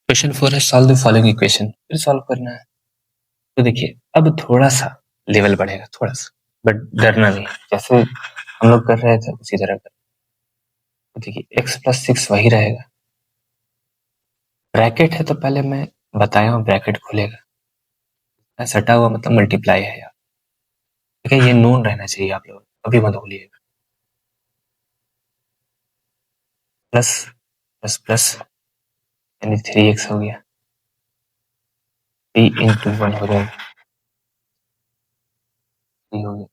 Question 4 है solve the following equation. फिर solve करना है। तो देखिए अब थोड़ा सा लेवल बढ़ेगा, थोड़ा सा, बट डरना नहीं। जैसे हम लोग कर रहे थे उसी तरह कर। तो देखिए x प्लस 6 वही रहेगा। ब्रैकेट है तो पहले मैं बताया हूँ ब्रैकेट खुलेगा, सटा हुआ मतलब मल्टीप्लाई है यार। ठीक है, ये नोन रहना चाहिए आप लोग, कभी मत भूलिएगा। प्लस प्लस प्लस यानी 3x हो गया, 3 इंटू 1 हो जाएगा, 3 हो गया।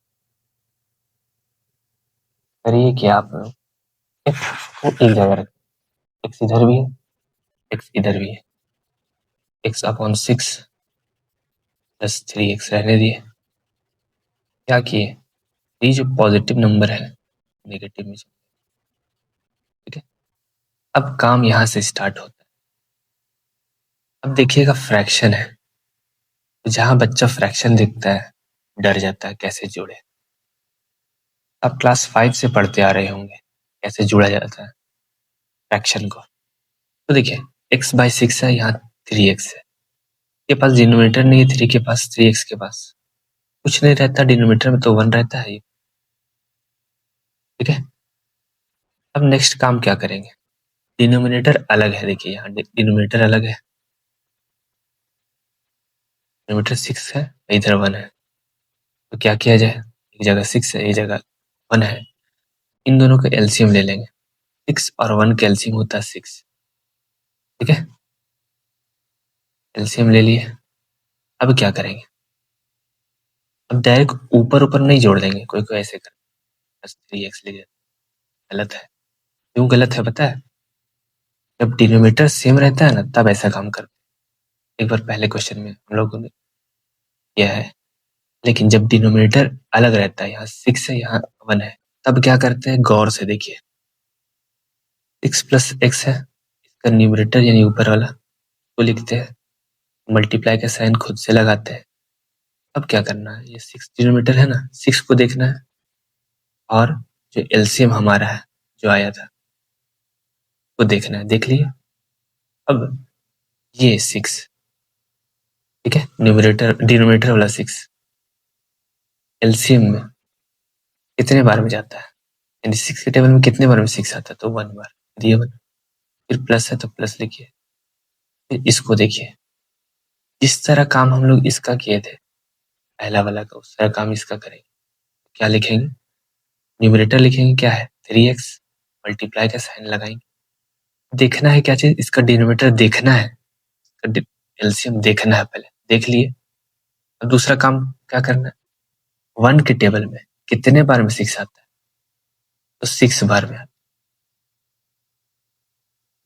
करिए क्या आप लोग, x को एक जगह रखें, x इधर भी है, x इधर भी है, x अपॉन 6 प्लस 3x रहने दिए। क्या किए, ये जो पॉजिटिव नंबर है नेगेटिव में, ठीक है। अब काम यहाँ से स्टार्ट होता है। अब देखिएगा फ्रैक्शन है, तो जहाँ बच्चा फ्रैक्शन देखता है डर जाता है कैसे जोड़े। अब क्लास 5 से पढ़ते आ रहे होंगे कैसे जोड़ा जाता है फ्रैक्शन को। तो देखिए x बाई 6 है, यहाँ 3x है, के पास डिनोमिनेटर नहीं है, 3 के पास 3x के पास कुछ नहीं रहता, डिनोमिनेटर में तो 1 रहता है, ठीक है। अब नेक्स्ट काम क्या करेंगे, डिनोमिनेटर अलग है, देखिए यहाँ डिनोमिनेटर अलग है, डिनोमिनेटर 6 है, इधर 1 है। तो क्या किया जाए, एक जगह 6 है, एक जगह 1 है, इन दोनों का एलसीएम ले लेंगे। 6 और 1 का एलसीएम होता है 6, ठीक है। एलसीएम ले लिए। अब क्या करेंगे, अब डायरेक्ट ऊपर ऊपर नहीं जोड़ देंगे, कोई कोई ऐसे कर बस 3x ले लेते, गलत है। क्यों गलत है पता है, जब डिनोमिनेटर सेम रहता है ना तब ऐसा काम करते हैं। एक बार पहले क्वेश्चन में हम लोगों ने किया है, लेकिन जब डिनोमिनेटर अलग रहता है, यहाँ 6 है यहाँ 1 है, तब क्या करते हैं, गौर से देखिए। 6 प्लस x है, इसका न्यूमरेटर यानी ऊपर वाला को लिखते हैं, मल्टीप्लाई का साइन खुद से लगाते हैं। अब क्या करना है, ये 6 डिनोमिनेटर है ना, 6 को देखना है, और जो एलसीएम हमारा है जो आया था वो देखना है, देख लिए। अब ये 6, ठीक है, न्यूमरेटर डिनोमिनेटर वाला 6 एलसीएम में कितने बार में जाता है, यानी 6 के टेबल में कितने बार में 6 आता है, तो 1 बार दिए 1। फिर प्लस है तो प्लस लिखिए, फिर इसको देखिए, जिस तरह काम हम लोग इसका किए थे पहला वाला का, उस तरह काम इसका करेंगे। क्या लिखेंगे, न्यूमरेटर लिखेंगे क्या है 3x, मल्टीप्लाई का साइन लगाएंगे। देखना है क्या चीज, इसका डिनोमिनेटर देखना है, एलसीएम देखना है, पहले देख लिए। अब दूसरा काम क्या करना है, 1 के टेबल में कितने बार में 6 आता है, तो 6 बार में आता है,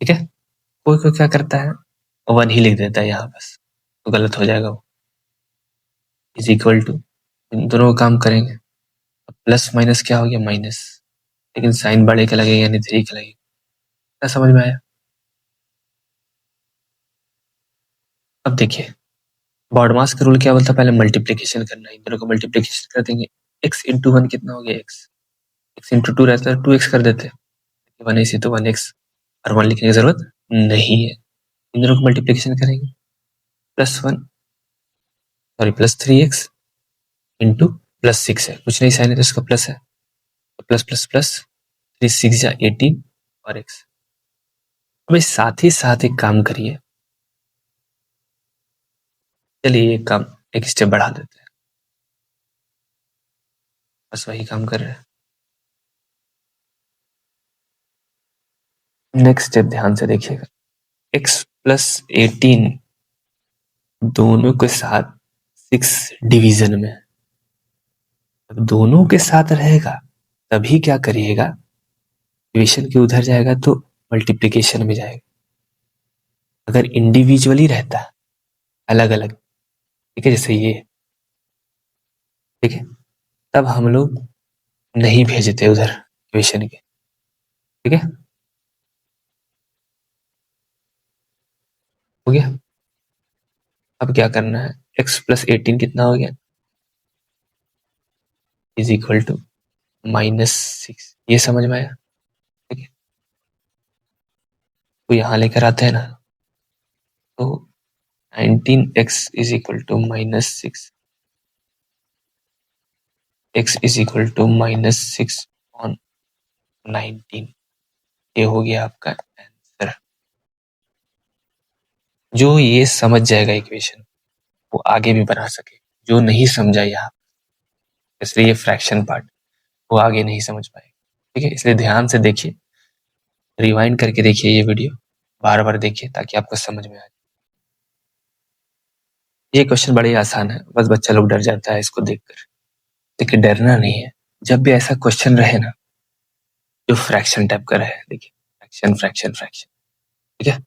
ठीक है। कोई कोई क्या करता है 1 ही लिख देता है यहाँ बस, तो गलत हो जाएगा वो। इज इक्वल टू, इन दोनों का काम करेंगे। प्लस माइनस क्या हो गया, माइनस, लेकिन साइन बड़े का लगेगा यानी 3 का लगेगा। क्या समझ में आया। अब देखिए बॉडमास का रूल क्या बोलता है, पहले मल्टीप्लीकेशन करना है, इन दोनों को मल्टीप्लीकेशन कर देंगे। x इंटू 1 कितना हो गया, x इंटू 2 रहता है 2x कर देते, 1 इसी तो 1x, और 1 लिखने की जरूरत नहीं है। इन दोनों को मल्टीप्लीकेशन करेंगे, plus 1 sorry plus 3x into plus 6 है, कुछ नहीं साइन है तो इसका प्लस है, तो प्लस प्लस प्लस 3 6 या 18 और x। अब इस साथ ही साथ एक काम करिए, चलिए एक काम एक स्टेप बढ़ा देते हैं, बस वही काम कर रहे हैं। नेक्स्ट स्टेप ध्यान से देखिएगा, x प्लस 18 दोनों के साथ 6 डिवीजन में, अब दोनों के साथ रहेगा तभी क्या करिएगा, डिवीजन के उधर जाएगा तो मल्टीप्लिकेशन में जाएगा। अगर इंडिविजुअली रहता अलग अलग, ठीक है, जैसे ये, ठीक है, तब हम लोग नहीं भेजते उधर डिवीजन के, ठीक है। हो गया। अब क्या करना है, x प्लस 18 कितना हो गया, इज इक्वल टू -6, ये समझ में आया, ठीक है। तो यहाँ लेकर आते हैं ना, तो 19x is equal to -6, x is equal to -6 on 19। ये हो गया आपका आंसर। जो ये समझ जाएगा इक्वेशन वो आगे भी बना सके, जो नहीं समझा यहाँ इसलिए ये फ्रैक्शन पार्ट वो आगे नहीं समझ पाएगा। ठीक है, इसलिए ध्यान से देखिए, रिवाइंड करके देखिए ये वीडियो, बार बार देखिए ताकि आपको समझ में आए। ये क्वेश्चन बड़े आसान है, बस बच्चा लोग डर जाता है इसको देखकर। देखिए डरना नहीं है, जब भी ऐसा क्वेश्चन रहे ना जो फ्रैक्शन टाइप का रहे, देखिए फ्रैक्शन फ्रैक्शन फ्रैक्शन, ठीक है,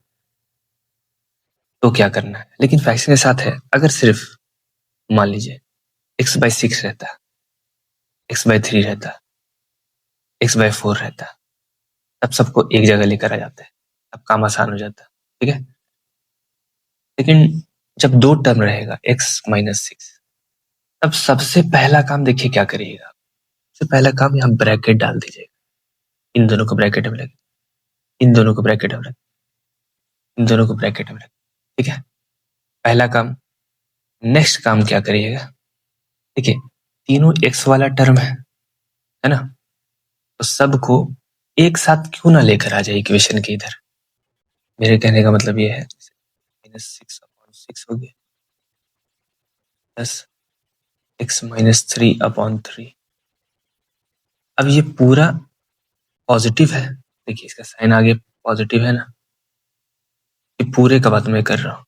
तो क्या करना है। लेकिन फ्रैक्शन के साथ है, अगर सिर्फ मान लीजिए x/6 रहता, x/3 रहता, x/4 रहता, तब सबको एक जगह लेकर आ जाते हैं, अब काम आसान हो जाता, ठीक है। लेकिन जब दो टर्म रहेगा x-6, तब सबसे पहला काम देखिए क्या करिएगा। सबसे पहला काम यहाँ ब्रैकेट डाल दीजिएगा, इन दोनों को ब्रैकेट में रख, इन दोनों को ब्रैकेट में रख, इन दोनों को ब्रैकेट में रख, ठीक है, पहला काम। नेक्स्ट काम क्या करिएगा, देखिए तीनों x वाला टर्म है ना, तो सबको एक साथ क्यों ना लेकर आ जाए इक्वेशन के इधर। मेरे कहने का मतलब ये है, -6/6 हो गया प्लस x-3/3। अब ये पूरा पॉजिटिव है, देखिए इसका साइन आगे पॉजिटिव है ना, ये पूरे का बात मैं कर रहा हूँ,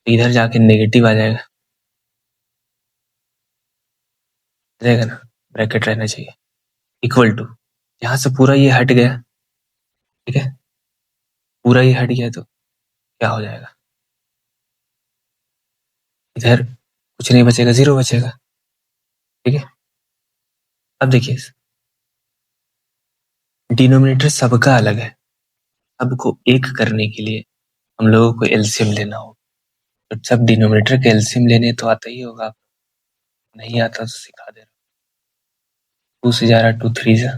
इधर जाके नेगेटिव आ जाएगा, रहेगा ना, ब्रैकेट रहना चाहिए, इक्वल टू, यहाँ से पूरा ये हट गया, ठीक है, पूरा ये हट गया तो क्या हो जाएगा, इधर कुछ नहीं बचेगा, 0 बचेगा, ठीक है। अब देखिए डिनोमिनेटर सबका अलग है, सबको एक करने के लिए हम लोगों को एलसीएम लेना होगा, तो सब डिनोमिनेटर के एलसीएम लेने तो आता ही होगा, नहीं आता तो सिखा दे रहा। 2 से जा रहा 2 3 जा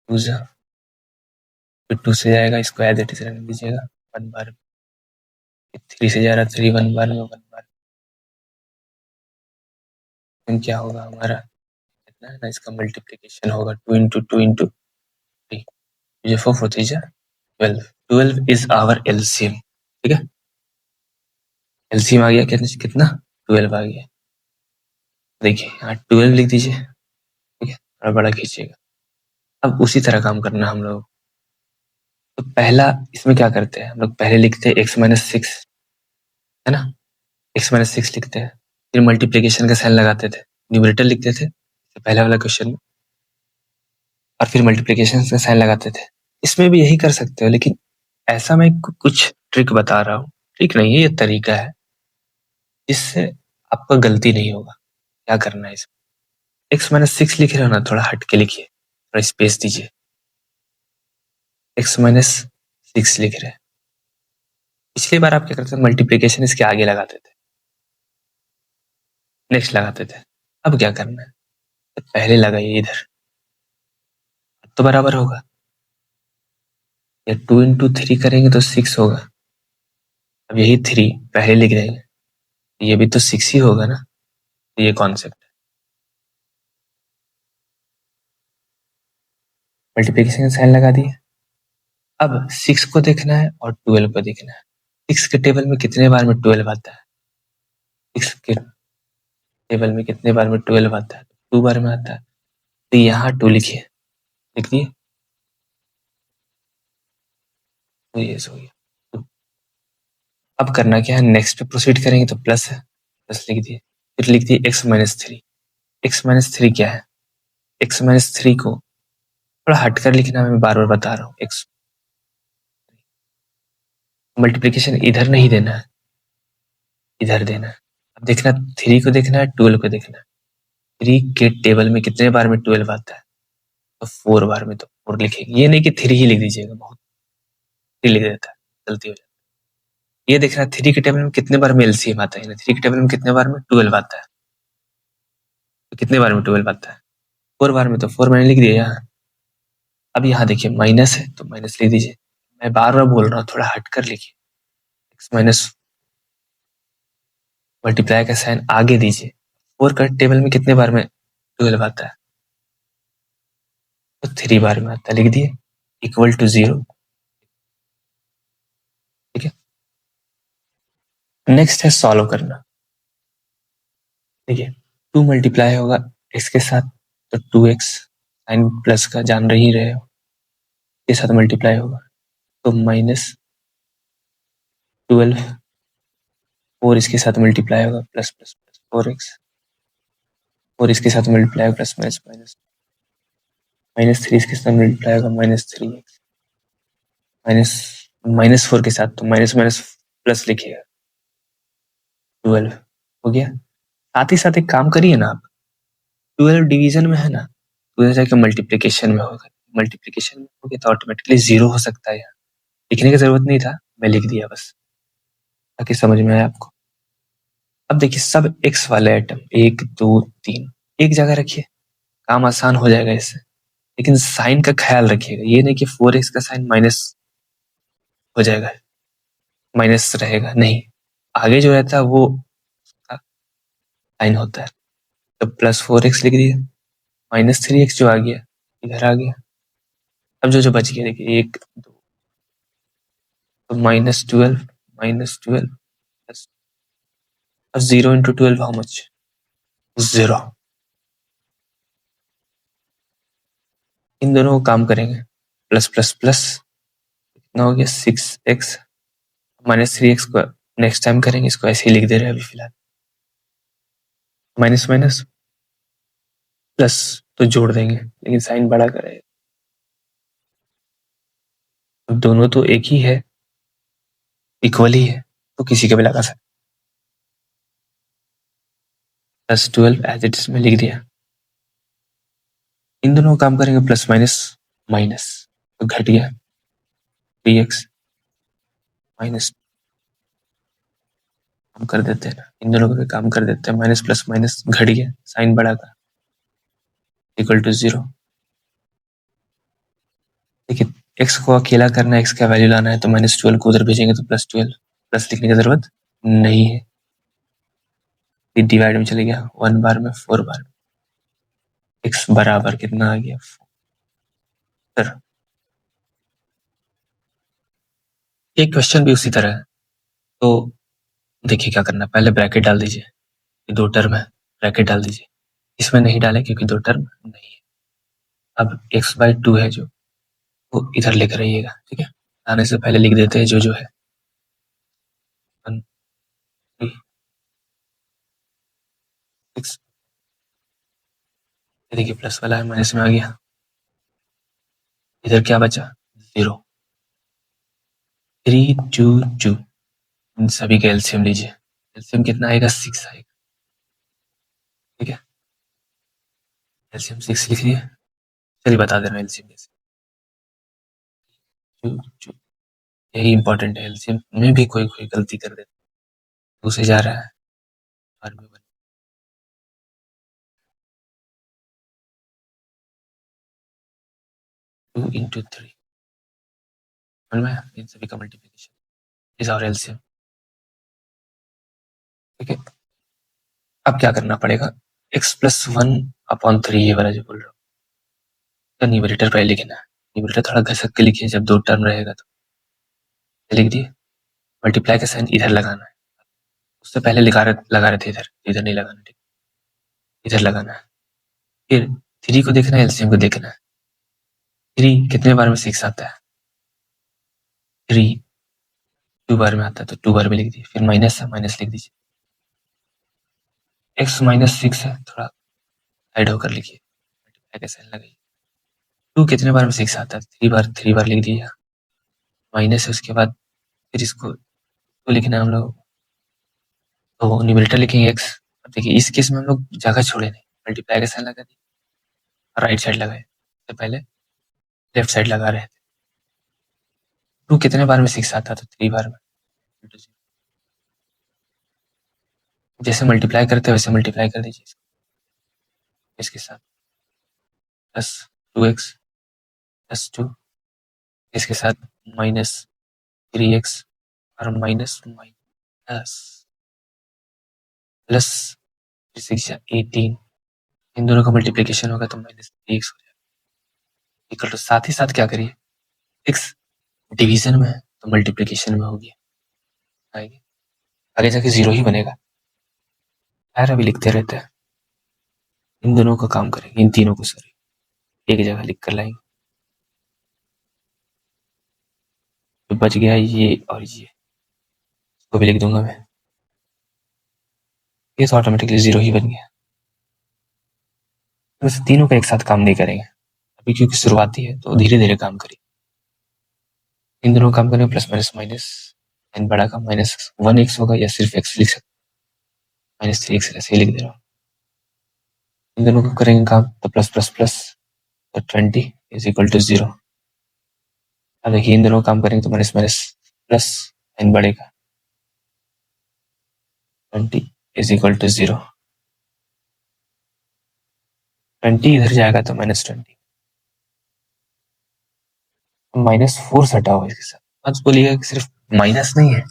2 जा, फिर 2 से जाएगा, स्क्वायर दैट इज रहने दीजिएगा 1 बार, 3 से जा रहा 3 1 बार में 1 बार, फिर क्या होगा हमारा, इतना है ना, इसका मल्टीप्लिकेशन होगा 2 इंटू 2 इंटू 3, ये 4 4 3 जा 12, 12 इज आवर एलसीएम, ठीक है, एलसीएम आ गया कितना 12 आ गया, देखिए यहाँ 12 लिख दीजिए, ठीक है, थोड़ा बड़ा खींचिएगा। अब उसी तरह काम करना हम लोग, तो पहला इसमें क्या करते हैं हम लोग, पहले लिखते हैं x-6, है ना, x-6 लिखते हैं, फिर मल्टीप्लिकेशन का साइन लगाते थे, न्यूमरेटर लिखते थे पहले वाला क्वेश्चन में, और फिर मल्टीप्लिकेशन का साइन लगाते थे। इसमें भी यही कर सकते हो, लेकिन ऐसा मैं कुछ ट्रिक बता रहा हूँ, ट्रिक नहीं है, ये तरीका है जिससे आपका गलती नहीं होगा। क्या करना है, इसमें x-6 लिख रहे हो ना, थोड़ा हट के लिखिए, थोड़ा स्पेस दीजिए, x-6 लिख रहे हैं। पिछली बार आप क्या करते थे, मल्टीप्लिकेशन इसके आगे लगाते थे, नेक्स्ट लगाते थे। अब क्या करना है, तो पहले लगाइए इधर, तो बराबर होगा, या 2 इंटू 3 करेंगे तो 6 होगा, अब यही 3 पहले लिख देंगे, ये भी तो 6 ही होगा ना, तो ये कॉन्सेप्ट है। मल्टीप्लिकेशन का साइन लगा दिए, अब 6 को देखना है और 12 को देखना है। 6 के टेबल में कितने बार में 12 आता है, 6 के टेबल में कितने बार में 12 आता है, 2 बार में आता है, तो यहाँ 2 लिखिए, लिख दिए, तो ये हो गया 2। अब करना क्या है, नेक्स्ट पे प्रोसीड करेंगे तो प्लस है, प्लस लिख दिए, फिर लिख दिए x-3। x-3 क्या है, x-3 को थोड़ा हटकर लिखना, मैं बार बार बता रहा हूँ, x मल्टीप्लिकेशन इधर नहीं देना है, इधर देना है। अब देखना 3 को देखना है, 12 को देखना है, 3 के टेबल में कितने बार में 12 आता है, तो 4 बार में, तो 4 लिखेंगे, ये नहीं कि 3 ही लिख दीजिएगा, बहुत 3 लिख देता है, गलती हो जाती है। ये देखना 3 के टेबल में कितने बार में एलसीएम आता है, 3 के टेबल में कितने बार में 12 आता है, तो कितने बार में 12 आता है, 4 बार में, तो 4 मैंने लिख दिया यहाँ। अब यहाँ देखिए माइनस है तो माइनस लिख दीजिए, मैं बार बार बोल रहा हूँ, थोड़ा हटकर लिखिए, x माइनस मल्टीप्लाई का साइन आगे दीजिए। 4 का टेबल में कितने बार में 12 आता है? तो 3 बार में आता है, लिख दिए इक्वल टू 0। ठीक है, नेक्स्ट है सॉल्व करना। देखिए 2 मल्टीप्लाई होगा x के साथ, तो 2x साइन प्लस का जान ही रहे हो, के साथ मल्टीप्लाई होगा तो -12, 4 इसके साथ मल्टीप्लाई होगा प्लस प्लस प्लस 4x, 4 इसके साथ मल्टीप्लाई होगा प्लस माइनस माइनस, -3 इसके साथ मल्टीप्लाई होगा -3x, -4 के साथ तो माइनस माइनस प्लस लिखिएगा 12 हो गया। साथ ही साथ एक काम करिए ना आप, 12 डिवीजन में है ना, तो उधर जाके मल्टीप्लीकेशन में होगा, मल्टीप्लीकेशन में होगा तो ऑटोमेटिकली 0 हो सकता है। यहाँ लिखने की जरूरत नहीं था, मैं लिख दिया बस ताकि समझ में आए आपको। अब देखिए सब x वाले आइटम 1 2 3 एक जगह रखिए, काम आसान हो जाएगा इससे। लेकिन साइन का ख्याल रखिएगा, ये नहीं कि 4x का साइन माइनस हो जाएगा, माइनस रहेगा, नहीं, आगे जो रहता है वो साइन होता है। तो +4x लिख दिया, -3x जो आ गया इधर आ गया। अब जो जो बच गया देखिए 1 2, तो -12 प्लस 0 इंटू 12 हाउ मच? 0। इन दोनों को काम करेंगे, प्लस प्लस प्लस कितना हो गया 6x, -3x को नेक्स्ट टाइम करेंगे, इसको ऐसे ही लिख दे रहे हैं अभी फिलहाल। माइनस माइनस प्लस तो जोड़ देंगे, लेकिन साइन बड़ा करेगा। अब दोनों तो एक ही है, इक्वल ही है, तो किसी का भी लगा सकते। +12 एज इट इज में लिख दिया। इन दोनों को काम करेंगे, प्लस माइनस माइनस तो घट गया 3x माइनस, काम कर देते हैं ना, इन दोनों को भी काम कर देते हैं, माइनस प्लस माइनस घट गया, साइन बढ़ा का इक्वल टू 0। देखिए x को अकेला करना है, x का वैल्यू लाना है, तो -12 को उधर भेजेंगे तो +12, प्लस लिखने की जरूरत नहीं है, डिवाइड में चले गया 1 बार में 4 बार में, x बराबर कितना आ गया 4। एक क्वेश्चन भी उसी तरह है, तो देखिए क्या करना है, पहले ब्रैकेट डाल दीजिए, ये 2 टर्म है, ब्रैकेट डाल दीजिए, इसमें नहीं डाले क्योंकि 2 टर्म नहीं है। अब x/2 है जो, वो इधर लेकर आइएगा, ठीक है, आने से पहले लिख देते हैं जो जो है 1 3 6। देखिए प्लस वाला है, माइनस में आ गया, इधर क्या बचा 0, 3 2 2, इन सभी का एलसीएम लीजिए, एलसीएम कितना आएगा 6 आएगा, ठीक है, एलसीएम 6 लिख दिए। चलिए बता दे रहा हूँ एलसीएम कैसे, 2 2, यही इंपॉर्टेंट है, एलसीएम में भी कोई कोई गलती कर देता है, उसे जा रहा है और में 2 इंटू 3, इन सभी का मल्टीप्लीकेशन इज आवर एलसीएम, ठीक है। अब क्या करना पड़ेगा, x+1/3 ये वाला जो बोल रहा हूँ, तो न्यूमरेटर पहले लिखना है, न्यूमरेटर थोड़ा घसक के लिखिए, जब 2 टर्म रहेगा तो लिख दिए, मल्टीप्लाई का साइन इधर लगाना है, उससे पहले लगा रहे थे इधर, इधर नहीं लगाना, ठीक, इधर लगाना है। फिर 3 को देखना है, एलसीएम को देखना है, 3 कितने बार में 6 आता है, 3 2 बार में आता है, तो 2 बार में लिख दिए, फिर माइनस है, माइनस लिख दीजिए, x -6 है, थोड़ा साइड होकर लिखिए, मल्टीप्लाई का साइन लगाइए, 2 कितने बार में 6 आता है, 3 बार लिख दिए, माइनस है, उसके बाद फिर इसको तो लिखना है हम लोग, तो न्यूमरेटर लिखेंगे x। अब देखिए इस केस में हम लोग जगह छोड़े नहीं, मल्टीप्लाई का साइन लगा दिए, राइट साइड लगाए, तो पहले लेफ्ट साइड लगा रहे थे, 2 कितने बार में 6 आता है, तो 3 बार में, जैसे मल्टीप्लाई करते हैं वैसे मल्टीप्लाई कर दीजिए इसके साथ, प्लस 2x + 2, इसके साथ -3x और माइनस माइनस प्लस 18, इन दोनों का मल्टीप्लीकेशन होगा तो -3x हो जाएगा। इक्वल टू, साथ ही साथ क्या करिए, x डिवीजन में है तो मल्टीप्लीकेशन में होगी, आएगी आगे जाके 0 ही बनेगा। यार अभी लिखते रहते हैं, इन दोनों का काम करेंगे, इन तीनों को सॉरी एक जगह लिख कर लाएंगे। तो बच गया ये और ये, इसको भी लिख दूंगा मैं, ये तो ऑटोमेटिकली 0 ही बन गया। वैसे तीनों का एक साथ काम नहीं करेंगे अभी, क्योंकि शुरुआती है तो धीरे धीरे काम करिए। इन दोनों का काम करेंगे, प्लस माइनस माइनस, एन बड़ा का -1x होगा, या सिर्फ x लिख सकते, -3x ऐसे ही लिख दे रहा हूँ। इन दोनों को करेंगे काम तो प्लस प्लस प्लस, तो 20 इज इक्वल टू 0। अब देखिए इन दोनों को काम करेंगे तो माइनस माइनस प्लस, एन बढ़ेगा, 20 इज इक्वल टू 0। 20 इधर जाएगा तो -20, -4 सटा हुआ है इसके साथ। आज बोलिएगा कि सिर्फ माइनस नहीं है,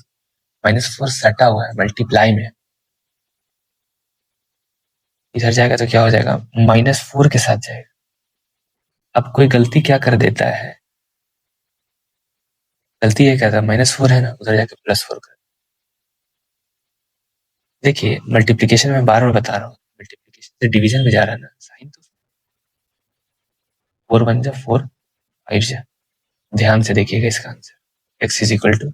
-4 सटा हुआ है मल्टीप्लाई में, इधर जाएगा तो क्या हो जाएगा, -4 के साथ जाएगा। अब कोई गलती क्या कर देता है, गलती ये क्या था, -4 है ना, उधर जाके +4 कर। देखिए मल्टीप्लीकेशन में बार बार बता रहा हूँ, मल्टीप्लीकेशन से डिवीजन में जा रहा है ना, साइन तो 4 बन जा 4, 5 जा, ध्यान से देखिएगा इसका answer, x is equal to,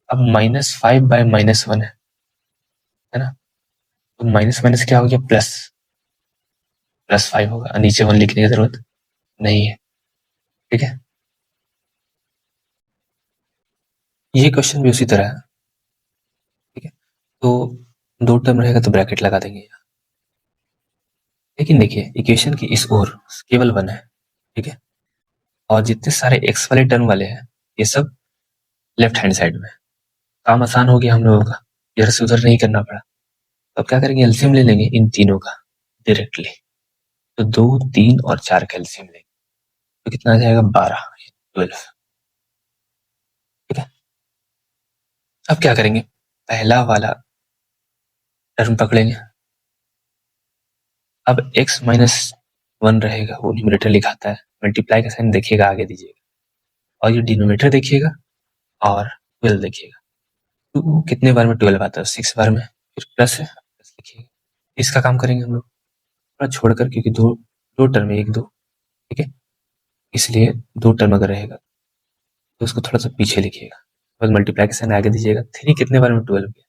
अब -5 बाय -1 है ना, तो माइनस माइनस क्या हो गया, प्लस, +5 होगा, नीचे 1 लिखने की जरूरत नहीं है, ठीक है। ये क्वेश्चन भी उसी तरह है, ठीक है। तो 2 टर्म रहेगा तो ब्रैकेट लगा देंगे, लेकिन देखिए इक्वेशन की इस ओर केवल 1 है, ठीक है, और जितने सारे x वाले टर्म वाले हैं ये सब लेफ्ट हैंड साइड में। काम आसान हो गया हम लोगों का, इधर से उधर नहीं करना पड़ा। तो अब क्या करेंगे, एलसीएम ले लेंगे इन तीनों का डायरेक्टली, तो 2, 3 और 4 का एलसीएम लेंगे तो कितना आ जाएगा, 12, 12, ठीक है। अब क्या करेंगे, पहला वाला टर्म पकड़ेंगे, अब x -1 रहेगा, वो न्यूमरेटर लिखाता है, मल्टीप्लाई का साइन देखिएगा आगे दीजिएगा, और ये डिनोमिनेटर देखिएगा और 12 देखिएगा, 2 कितने बार में 12 आता है, 6 बार में, फिर प्लस है, प्लस लिखिएगा। इसका काम करेंगे हम लोग थोड़ा छोड़कर, क्योंकि दो दो टर्म है, 1 2, ठीक है, इसलिए 2 टर्म अगर रहेगा तो उसको थोड़ा सा पीछे लिखिएगा, बस मल्टीप्लाई का साइन आगे दीजिएगा। 3 कितने बार में 12 गया,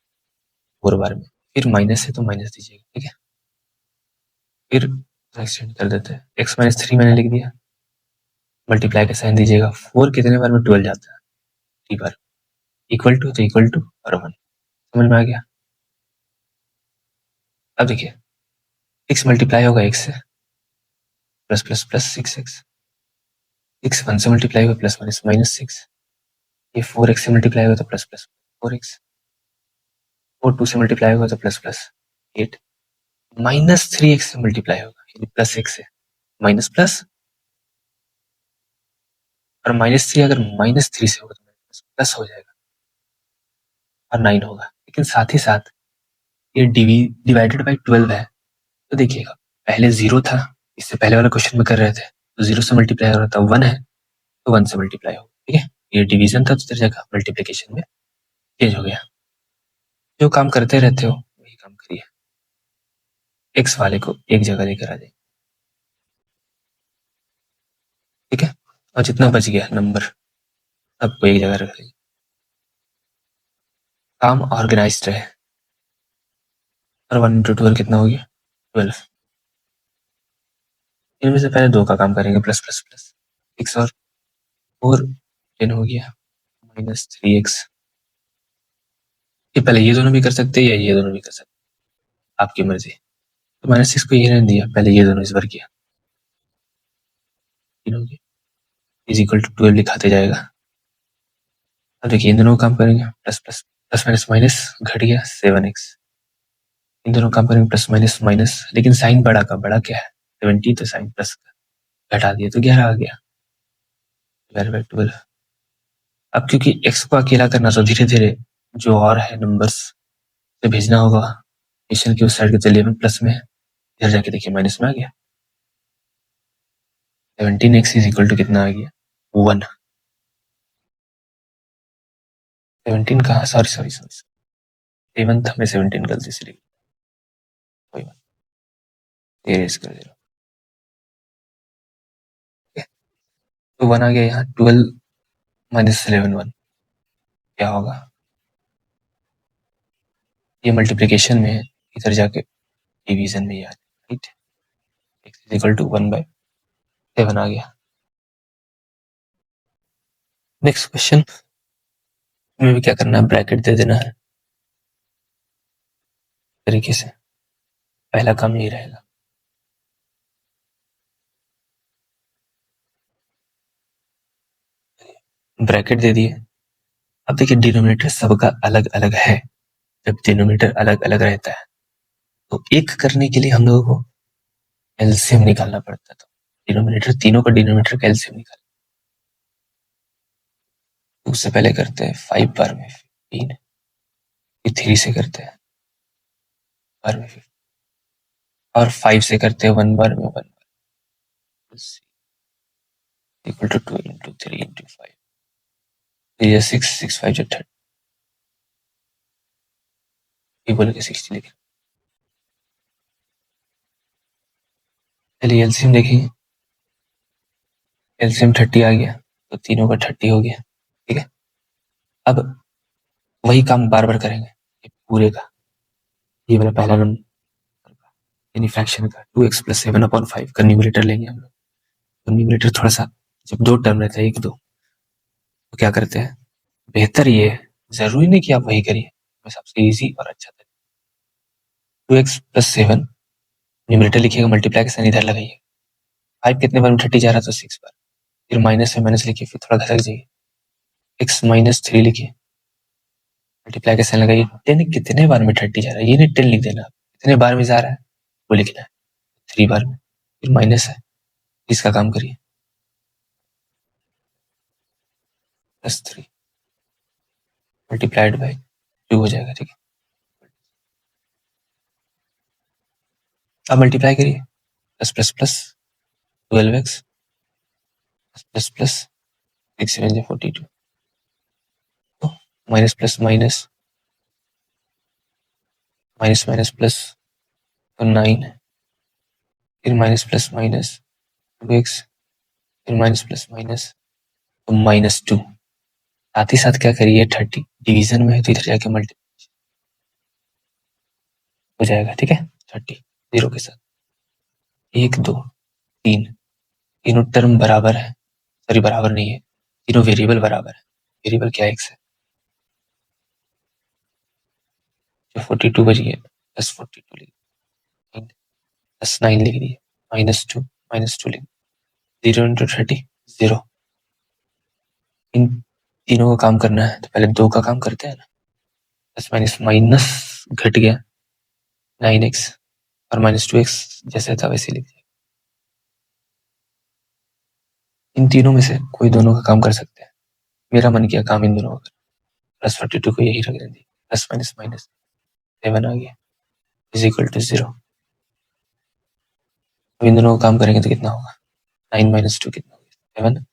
4 बार में, फिर माइनस है तो माइनस दीजिएगा, ठीक है। फिर एक्सटेंड कर देते हैं, x -3 मैंने लिख दिया, मल्टीप्लाई का साइन दीजिएगा, 4 कितने बार में 12 जाता है, 3 बार, इक्वल टू तो इक्वल टू और 1, समझ में आ गया। अब देखिए x मल्टीप्लाई होगा x से, plus plus plus 6x, x 1 से मल्टीप्लाई होगा प्लस -6, ये 4x से मल्टीप्लाई होगा तो प्लस प्लस 4x, 4 2 से मल्टीप्लाई होगा तो प्लस प्लस 8, -3x से मल्टीप्लाई होगा यानी प्लस x से माइनस प्लस, और -3 अगर -3 से होगा तो प्लस हो जाएगा और 9 होगा। लेकिन साथ ही साथ ये डिवाइडेड बाई 12 है, तो देखिएगा पहले 0 था, इससे पहले वाला क्वेश्चन में कर रहे थे, तो 0 से मल्टीप्लाई हो रहा था, 1 है तो 1 से मल्टीप्लाई होगा, ठीक है। ये डिवीजन था तो इधर जगह मल्टीप्लिकेशन में चेंज हो गया। जो काम करते रहते हो वही काम करिए, एक्स वाले को एक जगह लेकर आ जाए, ठीक है, और जितना बच गया नंबर सबको एक जगह रख लीजिए, काम ऑर्गेनाइज रहे। और 1 × 12 कितना हो गया, 12। इनमें से पहले 2 का काम करेंगे, प्लस प्लस प्लस 6 और 4 10 हो गया, -3x। ये पहले ये दोनों भी कर सकते हैं या ये दोनों भी कर सकते हैं, आपकी मर्जी। तो -6 को ये रहने दिया, पहले ये दोनों इस बार किया, इज इक्वल टू 12 लिखाते जाएगा। अब देखिए इन दोनों को काम करेंगे, plus plus plus minus minus घट गया 7x, इन दोनों काम करेंगे प्लस माइनस माइनस, लेकिन साइन बड़ा का बड़ा क्या है 70, तो साइन प्लस का घटा दिया तो 11 आ गया, 12 अब क्योंकि x को अकेला करना तो धीरे धीरे जो और है नंबर्स से भेजना होगा इक्वेशन की उस साइड के, चलिए प्लस में, इधर जाके देखिए माइनस में आ गया। 17x इज इक्वल टू कितना आ गया, 1। 17 कहाँ, सॉरी सॉरी सॉरी 7 था, मैं 17 गलती से लिख, कोई बात, एरेज कर दे रहा हूँ। तो 1 आ गया यहाँ, 12 माइनस 11 1 क्या होगा, ये मल्टीप्लिकेशन में है, इधर जाके डिवीजन में यार, right, x is equal to 1/7 आ गया। नेक्स्ट क्वेश्चन में भी क्या करना है, ब्रैकेट दे देना है तरीके से, पहला काम यही रहेगा। ब्रैकेट दे दिए। अब देखिए डिनोमिनेटर सबका अलग अलग है, जब डिनोमिनेटर अलग अलग रहता है तो एक करने के लिए हम लोगों को एलसीएम निकालना पड़ता है। तो डिनोमिनेटर, तीनों का डिनोमिनेटर का एलसीएम निकाल, उससे पहले करते हैं 5 बार में 15, फिर 3 से करते हैं बार में 15, और 5 से करते हैं 1 बार में 1 बार, इक्वल टू 2 इंटू 3 इंटू 5, ये 6 6 5 जो 30, ये बोल के 60 लिखे। चलिए एलसीएम देखेंगे, एलसीएम 30 आ गया, तो तीनों का 30 हो गया, ठीक है। अब वही काम बार बार करेंगे, ये पूरे का, ये वाला पहला नंबर यानी फ्रैक्शन का 2x प्लस 7/5 का न्यूमरेटर लेंगे हम लोग। तो न्यूमरेटर थोड़ा सा, जब दो टर्म रहता है 1 2, तो क्या करते हैं, बेहतर ये है, जरूरी नहीं कि आप वही करिए, मैं सबसे इजी और अच्छा था 2x प्लस 7, न्यूमरेटर लिखिएगा, मल्टीप्लाई का साइन इधर लगाइए, 5 कितने बार में 30 जा रहा था, 6 बार, फिर माइनस में माइनस लिखिए, फिर थोड़ा घसक जाइए, x माइनस 3 लिखिए, मल्टीप्लाई का साइन लगाइए, 10 कितने बार में 30 जा रहा है, ये नहीं 10 लिख देना, कितने बार में जा रहा है वो लिखना है, 3 बार में, फिर माइनस है, इसका काम करिए, प्लस 3 मल्टीप्लाइड बाई 2 हो जाएगा, ठीक है। अब मल्टीप्लाई करिए, plus plus plus 12x plus plus 6 7 42, तो minus plus minus, minus minus plus, तो 9, फिर माइनस प्लस माइनस 2x, फिर माइनस प्लस माइनस, तो -2, साथ ही साथ क्या करिए 30 डिवीजन में है तो इधर जाके मल्टी हो जाएगा, ठीक है। 30 0 के साथ 1 2 3, तीनों टर्म बराबर है, सॉरी बराबर नहीं है, तीनों वेरिएबल बराबर है, वेरिएबल क्या x है, जो 42 बच गया, प्लस 42 लिख, प्लस 9 लिख दिए, -2 लिख, 0 इंटू 30 0, इन तीनों का काम करना है तो पहले 2 का काम करते हैं ना, प्लस माइनस माइनस घट गया 9x, और -2x जैसे था वैसे लिख दिया, इन तीनों में से कोई दोनों का काम कर सकते हैं, मेरा मन किया काम इन दोनों का, प्लस 42 को यही रख देंगे, प्लस माइनस माइनस 7 आ गया, इज इक्वल टू 0, अब इन दोनों का काम करेंगे तो कितना होगा, 9 माइनस 2 कितना होगा, 7,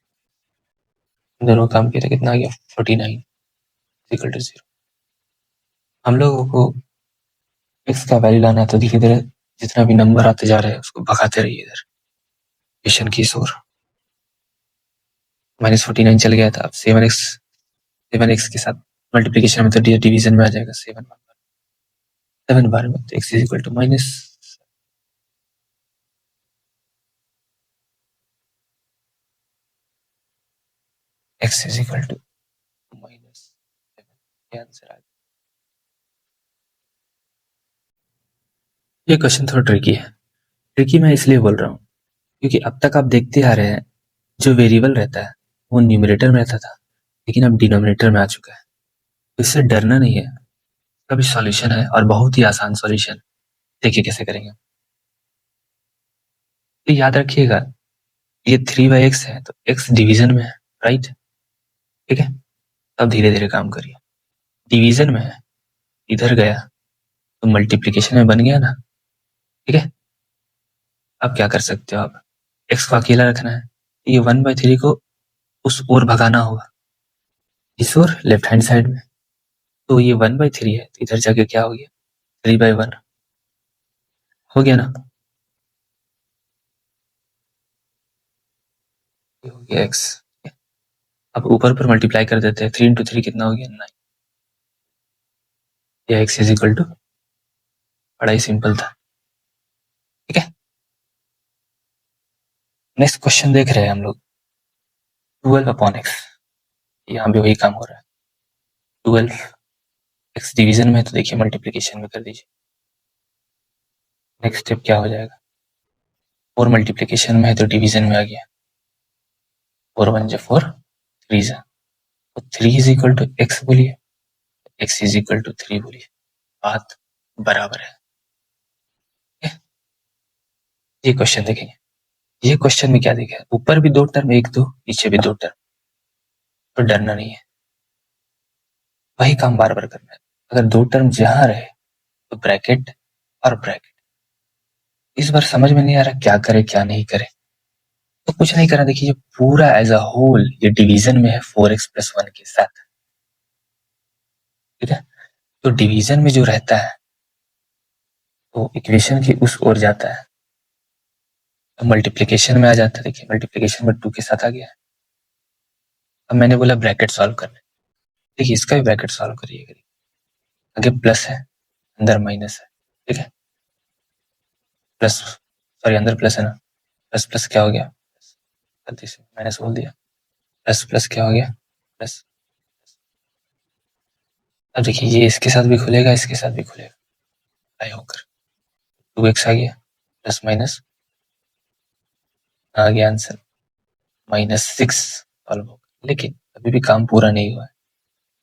इन दोनों का काम किया तो कितना आ गया, 49 इज इक्वल टू 0। हम लोगों को x का वैल्यू लाना है तो धीरे धीरे जितना भी नंबर आते जा रहे हैं उसको भगाते रहिए इधर इक्वेशन की ओर, -49 चल गया था, अब 7x के साथ मल्टीप्लीकेशन में तो डिवीजन में आ जाएगा, 7 बार में, तो x is equal to minus, x is equal to -7, ये आंसर आ गया। ये क्वेश्चन थोड़ा ट्रिकी है, ट्रिकी मैं इसलिए बोल रहा हूँ क्योंकि अब तक आप देखते आ रहे हैं जो वेरिएबल रहता है वो न्यूमरेटर में रहता था, लेकिन अब डिनोमिनेटर में आ चुका है, तो इससे डरना नहीं है, इसका भी सॉल्यूशन है और बहुत ही आसान सॉल्यूशन, देखिए कैसे करेंगे। तो याद रखिएगा ये 3/x है तो x डिवीजन में है, राइट, ठीक है। अब धीरे धीरे काम करिए, डिवीजन में है, इधर गया तो मल्टीप्लिकेशन में बन गया ना, ठीक है। अब क्या कर सकते हो आप, x को अकेला रखना है, ये 1/3 को उस ओर भगाना होगा, इस ओर लेफ्ट हैंड साइड में, तो ये 1/3 है, तो इधर जाके क्या हो गया 3/1 हो गया ना, ये हो गया x। अब ऊपर पर मल्टीप्लाई कर देते हैं, 3 into 3 कितना हो गया 9, ये x इज इक्वल टू, बड़ा ही सिंपल था, ठीक है। नेक्स्ट क्वेश्चन देख रहे हैं हम लोग, 12/x, यहाँ भी वही काम हो रहा है, 12x डिवीजन में है, तो देखिए मल्टीप्लिकेशन में कर दीजिए। नेक्स्ट स्टेप क्या हो जाएगा, 4 मल्टीप्लिकेशन में है तो डिवीजन में आ गया, 4 1 जा 4, 3 जा, तो 3 इज इक्वल टू x बोलिए, x इज इक्वल टू 3 बोलिए, बात बराबर है। ये क्वेश्चन देखेंगे, ये क्वेश्चन में क्या देखा है, ऊपर भी 2 टर्म 1 2, नीचे भी 2 टर्म, तो डरना नहीं है, वही काम बार बार करना है। अगर 2 टर्म जहां रहे तो ब्रैकेट और ब्रैकेट। इस बार समझ में नहीं आ रहा क्या करे क्या नहीं करे, तो कुछ नहीं करना, देखिए पूरा एज अ होल ये डिवीजन में है 4x + 1 के साथ, ठीक है। तो डिवीजन में जो रहता है वो इक्वेशन की उस ओर जाता है, तो मल्टीप्लिकेशन में आ जाता है, देखिए मल्टीप्लिकेशन में 2 के साथ आ गया। अब मैंने बोला ब्रैकेट सॉल्व करना, देखिए इसका भी ब्रैकेट सॉल्व करिए, आगे प्लस है अंदर माइनस है, ठीक है, प्लस सॉरी अंदर प्लस है ना, प्लस प्लस क्या हो गया, गलती से माइनस बोल दिया, प्लस प्लस क्या हो गया प्लस। अब देखिए ये इसके साथ भी खुलेगा, इसके साथ भी खुलेगा, आई होकर 2x आ गया, प्लस माइनस आ गया आंसर -6 सॉल्व होगा। लेकिन अभी भी काम पूरा नहीं हुआ है,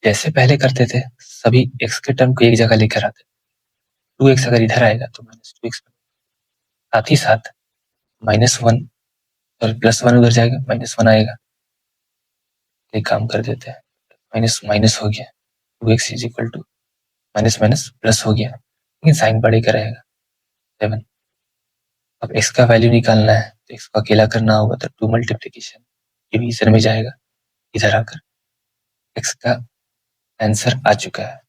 जैसे पहले करते थे सभी x के टर्म को एक जगह लेकर आते, 2x अगर इधर आएगा तो -2x, साथ ही साथ -1 और +1 उधर जाएगा, -1 आएगा, एक काम कर देते हैं, माइनस माइनस हो गया, 2x is equal to minus minus plus हो गया, लेकिन साइन बड़े का रहेगा 7। अब x का वैल्यू निकालना है तो x को अकेला करना होगा, तो 2 मल्टीप्लिकेशन डिवीजन में जाएगा, इधर आकर x का आंसर आ चुका है।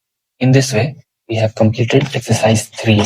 In this way we have completed exercise 3।